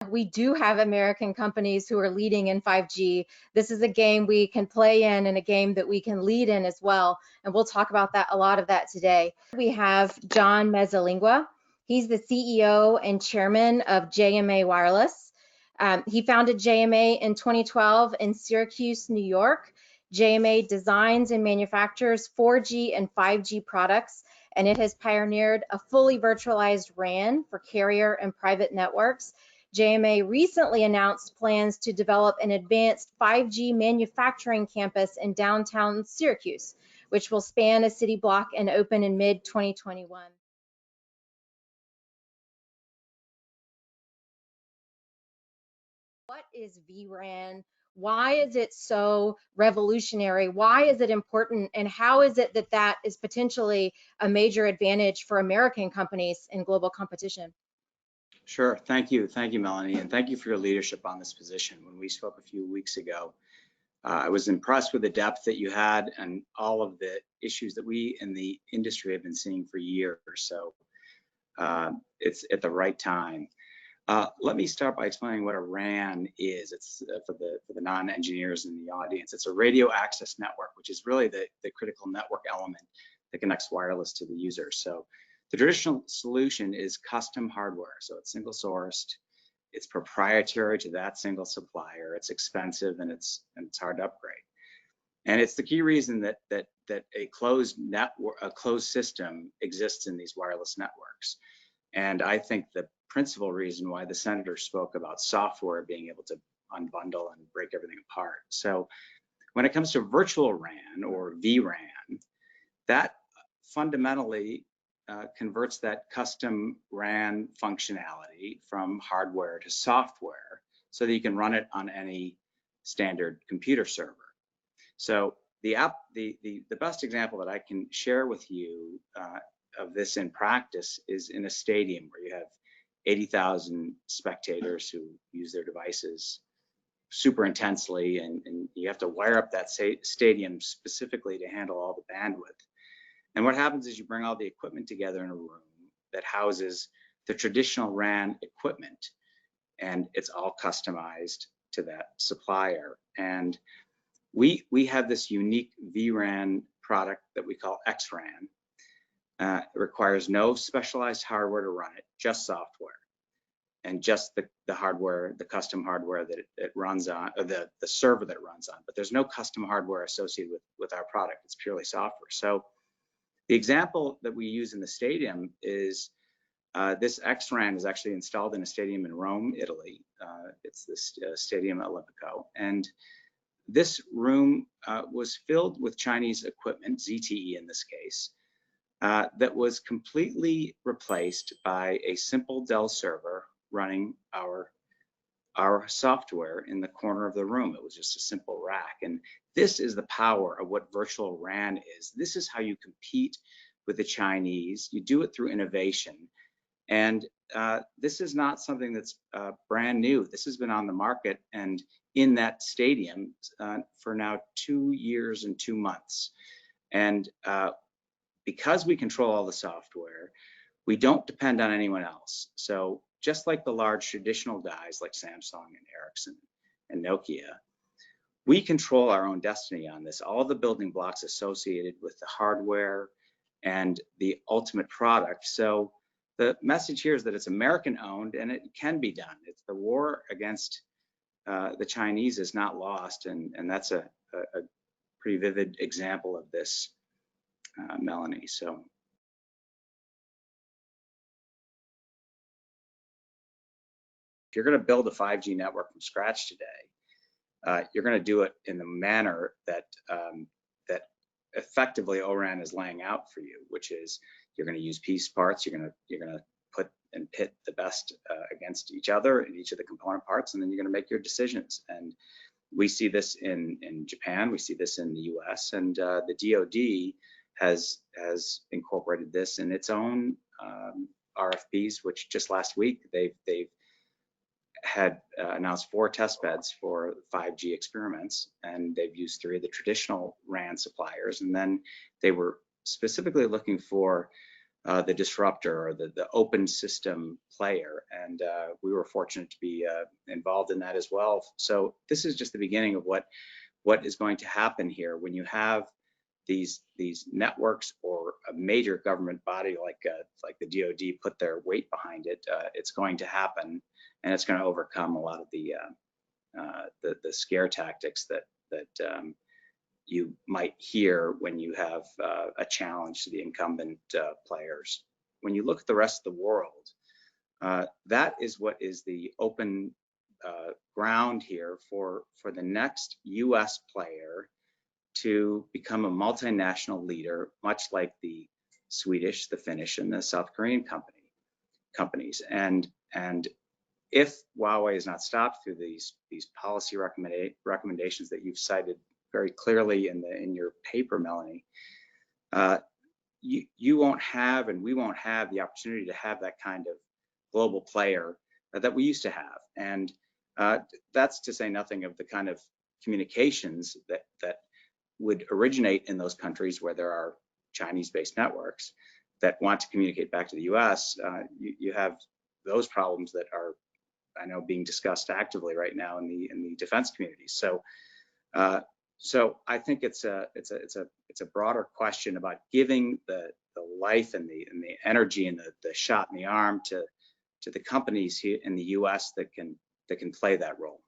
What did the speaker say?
We do have American companies who are leading in 5G. This is a game we can play in and a game that we can lead in as well. And we'll talk about that, a lot of that today. We have John Mezzalingua. He's the CEO and chairman of JMA Wireless. He founded JMA in 2012 in Syracuse, New York. JMA designs and manufactures 4G and 5G products, and it has pioneered a fully virtualized RAN for carrier and private networks. JMA recently announced plans to develop an advanced 5G manufacturing campus in downtown Syracuse, which will span a city block and open in mid-2021. What is vRAN? Why is it so revolutionary? Why is it important? And how is it that that is potentially a major advantage for American companies in global competition? Sure. Thank you, Melanie, and thank you for your leadership on this position. When we spoke a few weeks ago, I was impressed with the depth that you had and all of the issues that we in the industry have been seeing for years. So it's at the right time. Let me start by explaining what a RAN is. It's for the non-engineers in the audience. It's a radio access network, which is really the critical network element that connects wireless to the user. So the traditional solution is custom hardware. So it's single sourced, it's proprietary to that single supplier, it's expensive, and it's hard to upgrade. And it's the key reason that a closed network, a closed system exists in these wireless networks. And I think the principal reason why the senator spoke about software being able to unbundle and break everything apart. So when it comes to virtual RAN or vRAN, that fundamentally converts that custom RAN functionality from hardware to software so that you can run it on any standard computer server. So the best example that I can share with you of this in practice is in a stadium where you have 80,000 spectators who use their devices super intensely, and you have to wire up that stadium specifically to handle all the bandwidth. And what happens is you bring all the equipment together in a room that houses the traditional RAN equipment, and it's all customized to that supplier. And we have this unique vRAN product that we call XRAN. It requires no specialized hardware to run it, just software, and just the hardware, the custom hardware that it runs on, or the server that it runs on. But there's no custom hardware associated with our product. It's purely software. So the example that we use in the stadium is this XRAN is actually installed in a stadium in Rome, Italy. It's this Stadium Olimpico. And this room was filled with Chinese equipment, ZTE in this case, that was completely replaced by a simple Dell server running our software in the corner of the room. It was just a simple rack. And this is the power of what virtual RAN is. This is how you compete with the Chinese. You do it through innovation. And this is not something that's brand new. This has been on the market and in that stadium for now 2 years and 2 months. And because we control all the software, we don't depend on anyone else. So just like the large traditional guys like Samsung and Ericsson and Nokia, we control our own destiny on this. All the building blocks associated with the hardware and the ultimate product. So the message here is that it's American owned and it can be done. It's the war against the Chinese is not lost, and that's a pretty vivid example of this, Melanie. So. If you're going to build a 5G network from scratch today, you're going to do it in the manner that that effectively ORAN is laying out for you, which is you're going to use piece parts. You're going to put and pit the best against each other in each of the component parts, and then you're going to make your decisions. And we see this in Japan. We see this in the U.S. and the DoD has incorporated this in its own RFPs, which just last week they've had announced 4 test beds for 5G experiments, and they've used 3 of the traditional RAN suppliers, and then they were specifically looking for the disruptor or the open system player. And we were fortunate to be involved in that as well. So this is just the beginning of what is going to happen here when you have these networks or a major government body like the DoD put their weight behind it. It's going to happen, and it's going to overcome a lot of the scare tactics that you might hear when you have a challenge to the incumbent players. When you look at the rest of the world, that is what is the open ground here for the next U.S. player to become a multinational leader, much like the Swedish, the Finnish, and the South Korean companies. And if Huawei is not stopped through these policy recommendations that you've cited very clearly in your paper, Melanie, you won't have, and we won't have, the opportunity to have that kind of global player that we used to have. And that's to say nothing of the kind of communications that would originate in those countries where there are Chinese-based networks that want to communicate back to the U.S. You have those problems that are, I know, being discussed actively right now in the defense community. So I think it's a broader question about giving the life and the energy and the shot in the arm to the companies here in the U.S. that can play that role.